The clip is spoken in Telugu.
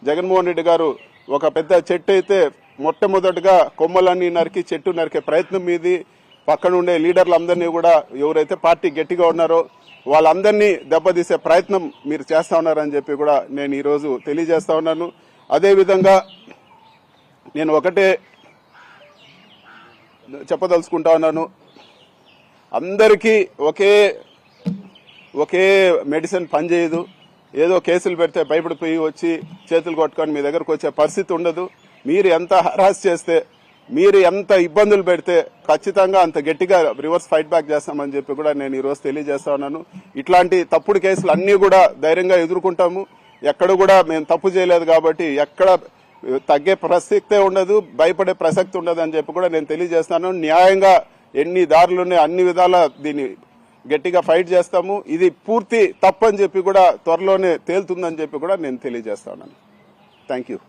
జగన్మోహన్ రెడ్డి గారు ఒక పెద్ద చెట్టు అయితే మొట్టమొదటిగా కొమ్మలన్నీ నరికి చెట్టు నరికే ప్రయత్నం మీది. పక్కన ఉండే లీడర్లందరినీ కూడా ఎవరైతే పార్టీ గట్టిగా ఉన్నారో వాళ్ళందరినీ దెబ్బతీసే ప్రయత్నం మీరు చేస్తా ఉన్నారని చెప్పి కూడా నేను ఈరోజు తెలియజేస్తా ఉన్నాను. అదేవిధంగా నేను ఒకటే చెప్పదలుచుకుంటా ఉన్నాను, అందరికీ ఒకే మెడిసిన్ పనిచేయదు. ఏదో కేసులు పెడితే భయపడిపోయి వచ్చి చేతులు కొట్టుకొని మీ దగ్గరకు వచ్చే పరిస్థితి ఉండదు. మీరు ఎంత హరాస్ చేస్తే, మీరు ఎంత ఇబ్బందులు పెడితే ఖచ్చితంగా అంత గట్టిగా రివర్స్ ఫైట్ బ్యాక్ చేస్తామని చెప్పి కూడా నేను ఈరోజు తెలియజేస్తా ఉన్నాను. ఇట్లాంటి తప్పుడు కేసులు అన్నీ కూడా ధైర్యంగా ఎదుర్కొంటాము. ఎక్కడ కూడా మేము తప్పు చేయలేదు కాబట్టి ఎక్కడ తగ్గే ప్రసక్తే ఉండదు, భయపడే ప్రసక్తి ఉండదు అని చెప్పి కూడా నేను తెలియజేస్తాను. న్యాయంగా ఎన్ని దారులున్నాయి అన్ని విధాలా దీన్ని గట్టిగా ఫైట్ చేస్తాము. ఇది పూర్తి తప్పని చెప్పి కూడా త్వరలోనే తేలుతుందని చెప్పి కూడా నేను తెలియజేస్తాను. Thank you.